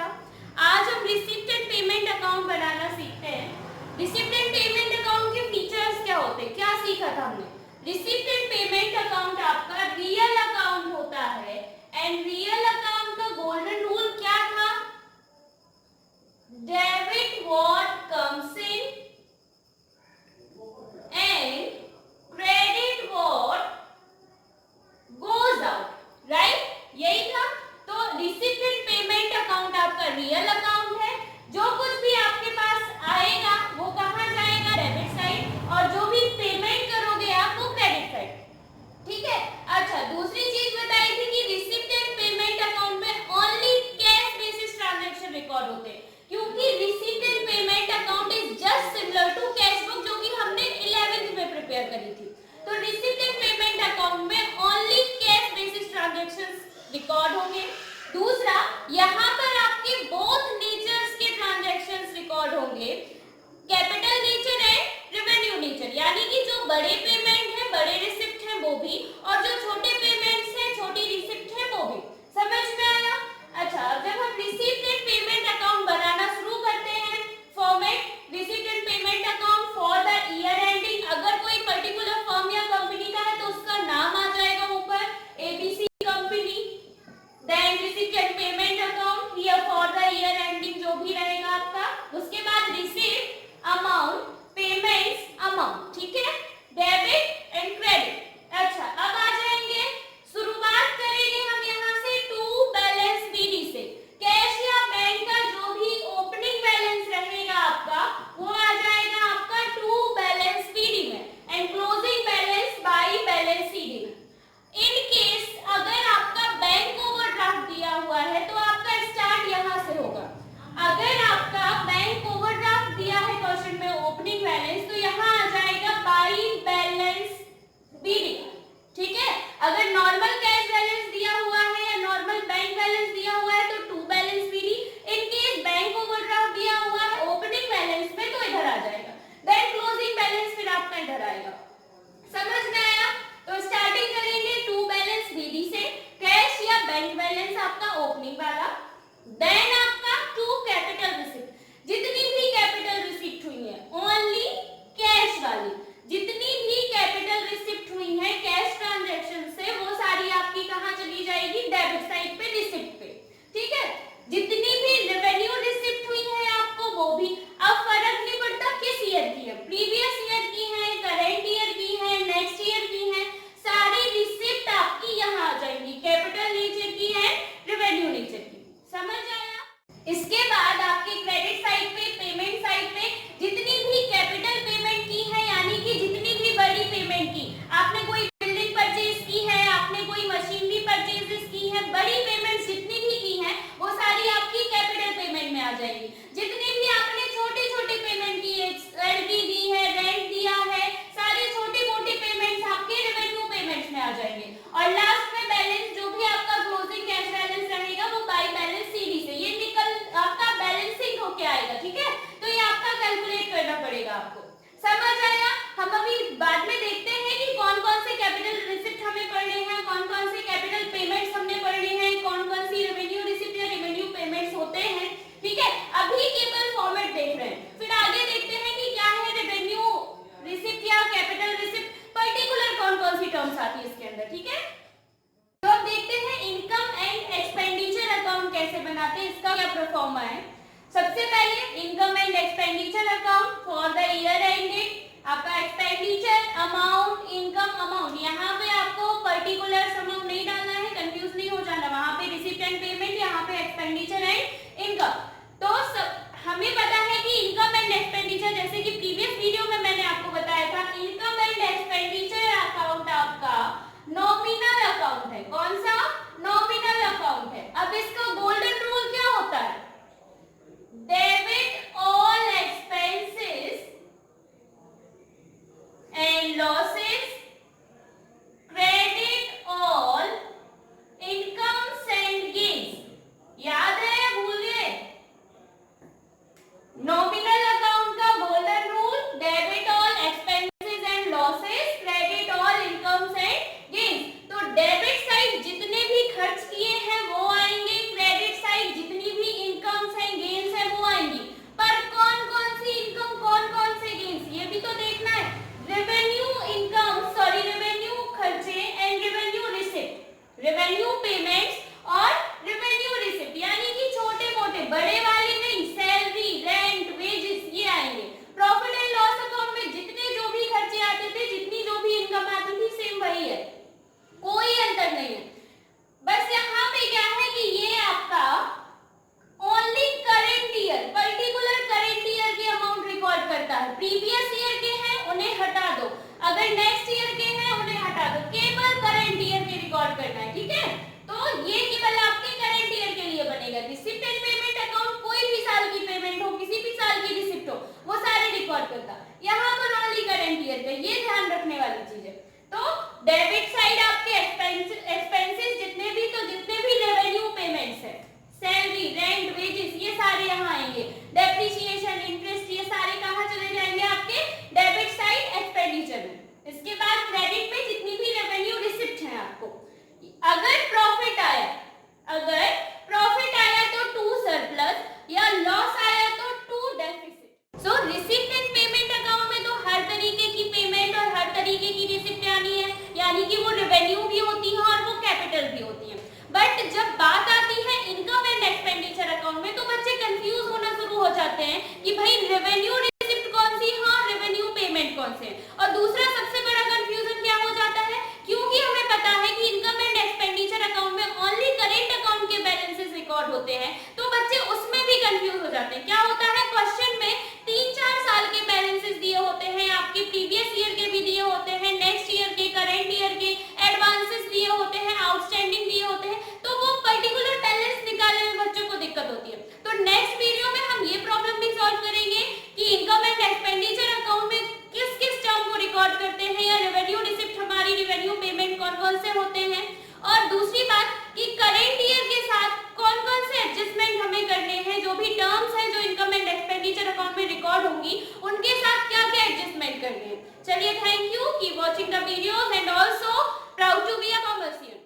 बेटा। आज हम रिसिप्ट एंड पेमेंट अकाउंट बनाना सीखते हैं। रिसिप्ट एंड पेमेंट अकाउंट के फीचर्स क्या होते हैं, क्या सीखा था हमने। रिसिप्ट एंड पेमेंट अकाउंट आपका रियल अकाउंट होता है एंड रियल अकाउंट का गोल्डन रूल क्या था, debit what comes in and credit what goes out, right, यही था। तो रिसिप्ट एंड पेमेंट अकाउंट आपका रियल अकाउंट है, जो कुछ भी आपके पास आएगा वो कहां जाएगा, डेबिट साइड, और जो भी पेमेंट करोगे आप वो क्रेडिट साइड, ठीक है। अच्छा, दूसरी चीज बताई थी कि रिसिप्ट एंड पेमेंट अकाउंट में only cash basis transaction record होते हैं, क्योंकि receipt and payment account is just similar to cash book जो कि हमने 11th में प्रिपेयर करी थी। तो रिसिप्ट एंड पेमेंट अकाउंट में only cash basis transactions record होंगे। दूसरा, यहाँ पर आपके बोथ नेचर्स के ट्रांजैक्शंस रिकॉर्ड होंगे, capital nature and revenue nature, यानी कि जो बड़े पेमेंट है, बड़े रिसिप्ट है वो भी, और जो छोटे पेमेंट्स है, छोटी रिसिप्ट है वो भी। समझ में आया। अच्छा, जब हम रिसिप्ट एंड पेमेंट अकाउंट बनाना शुरू करते हैं, format receipt and payment account for the year ending, अगर कोई पर्टिकुलर फर्म या कंपनी का है तो उसका नाम आ जाएगा ऊपर, ABC company. Then receipt and payment account here for the year ending जो भी रहेगा आपका। उसके बाद रिसिप्ट अमाउंट, पेमेंट्स अमाउंट, ठीक है, डेबिट एंड क्रेडिट। अच्छा, अब आ जाएंगे, शुरुआत करेंगे हम यहाँ से टू बैलेंस बीडी से। कैश या बैंक का जो भी ओपनिंग बैलेंस रहेगा आपका वो आ जाएगा आपका टू बैलेंस बीडी में and closing balance by balance CD में। इन केस अगर आपका बैंक ओवरड्राफ्ट दिया हुआ है तो आपका स्टार्ट यहाँ से होगा। अगर आपका बैंक ओवरड्राफ्ट दिया है क्वेश्चन में ओपनिंग बैलेंस, तो यहाँ आ जाएगा बाई बैलेंस बीडी, ठीक है। अगर नॉर्मल कैश बैलेंस दिया हुआ है या नॉर्मल बैंक बैलेंस दिया हुआ है तो to balance BD. In case bank overdraft दिया हुआ है ओपनिंग बैलेंस में तो इधर आ जाएगा, देन क्लोजिंग बैलेंस फिर आपका इधर आएगा। समझ में आया। तो स्टार्टिंग करेंगे टू बैलेंस बीडी से, कैश या बैंक बैलेंस आपका ओपनिंग वाला, देन आपका टू कैपिटल रिसिप्ट, जितनी भी कैपिटल रिसिप्ट हुई है ओनली कैश वाली, जितनी भी कैपिटल रिसिप्ट हुई है कैश ट्रांजैक्शन से वो सारी आपकी कहां चली जाएगी, डेबिट साइड पे रिसिप्ट पे, ठीक है। जितनी भी रेवेन्यू रिसिप्ट हुई है आपको वो भी, अब फर्क नहीं पड़ता किस ईयर की है, प्रीवियस ईयर की है, करंट ईयर की है, नेक्स्ट ईयर की है, सारी रिसिप्ट आपकी यहाँ आ जाएंगी, कैपिटल नेचर की है, रेवेन्यू नेचर की। समझ आया। इसके बाद आपके क्रेडिट साइड पे, पेमेंट साइड पे जितनी भी कैपिटल पेमेंट की है, यानी कि जितनी भी बड़ी पेमेंट की, आपने कोई बिल्डिंग परचेज की है, आपने कोई मशीनरी परचेजेस की है, बड़ी पेमेंट जितनी भी की है वो सारी आपकी कैपिटल पेमेंट में आ जाएगी। जितनी भी आपने छोटी छोटी पेमेंट की है, एलडी दी है, रेंट दिया है, सारी छोटी मोटी पेमेंट्स आपके रेवेन्यू पेमेंट्स में आ जाएंगे। और लास्ट में बैलेंस जो भी आपका क्लोजिंग कैश बैलेंस रहेगा वो बाई बैलेंस सीडी से ये निकल आपका बैलेंसिंग होके आएगा, ठीक है। तो ये आपका कैलकुलेट करना पड़ेगा आपको। समझ आया। हम अभी बाद में देखते हैं कि कौन कौन से कैपिटल रिसिप्ट हमें पढ़ने हैं, कौन कौन से कैपिटल पेमेंट्स हमने पढ़ने हैं, कौन कौन सी रेवेन्यू रिसिप्ट या रेवेन्यू पेमेंट्स होते हैं, ठीक है। अभी केवल फॉर्मेट देख रहे हैं, फिर आगे देखते हैं कि क्या है रेवेन्यू रिसिप्ट या कैपिटल रिसिप्ट, पर्टिकुलर कौन कौन सी टर्म्स आती है इसके अंदर, ठीक है। तो अब देखते हैं इनकम एंड एक्सपेंडिचर अकाउंट कैसे बनाते हैं, इसका क्या परफॉर्मा है। सबसे पहले income and expenditure account for the year ended, आपका एक्सपेंडिचर अमाउंट, इनकम अमाउंट, यहाँ पे आपको पर्टिकुलर अमाउंट नहीं डालना है, कंफ्यूज नहीं हो जाना, वहां पे रिसिप्ट एंड पेमेंट, यहाँ पे एक्सपेंडिचर एंड इनकम। तो हमें पता है कि इनकम एंड एक्सपेंडिचर, जैसे कि प्रीवियस वीडियो में मैंने आपको बताया था, इनकम एंड एक्सपेंडिचर अकाउंट आपका नॉमिनल अकाउंट है। कौन सा? नॉमिनल अकाउंट है। अब इसका गोल्डन रूल क्या होता है, debit all expenses and losses, credit all incomes and gains. कि भाई रेवेन्यू रिसिप्ट कौन सी है और रेवेन्यू पेमेंट कौन से है। और दूसरा सबसे बड़ा कंफ्यूजन क्या हो जाता है, क्योंकि हमें पता है कि इनकम एंड एक्सपेंडिचर अकाउंट में ओनली करेंट अकाउंट के बैलेंसेस रिकॉर्ड होते हैं, तो बच्चे उसमें भी कंफ्यूज हो जाते हैं। क्या होता है, क्वेश्चन में 3-4 साल के बैलेंसेस दिए होते हैं, आपके प्रीवियस ईयर के भी दिए होते हैं, नेक्स्ट ईयर के, करंट ईयर के, एडवांसेस दिए होते हैं, आउटस्टैंडिंग दिए होते हैं, तो वो पर्टिकुलर बैलेंस निकालने में बच्चों को दिक्कत होती है। तो नेक्स्ट वीडियो में हम ये प्रॉब्लम भी सॉल्व करेंगे कि इनकम एंड एक्सपेंडिचर अकाउंट में किस किस टर्म को रिकॉर्ड करते हैं, या रेवेन्यू रिसिप्ट हमारी रेवेन्यू पेमेंट कौन कौन से होते हैं, और दूसरी बात कि करेंट ईयर के साथ कौन कौन से एडजस्टमेंट हमें करने हैं, जो भी टर्म्स हैं जो इनकम एंड एक्सपेंडिचर अकाउंट में रिकॉर्ड होंगी उनके साथ क्या क्या एडजस्टमेंट करने हैं। चलिए, thank you, keep watching the videos and also proud to be a commerce student.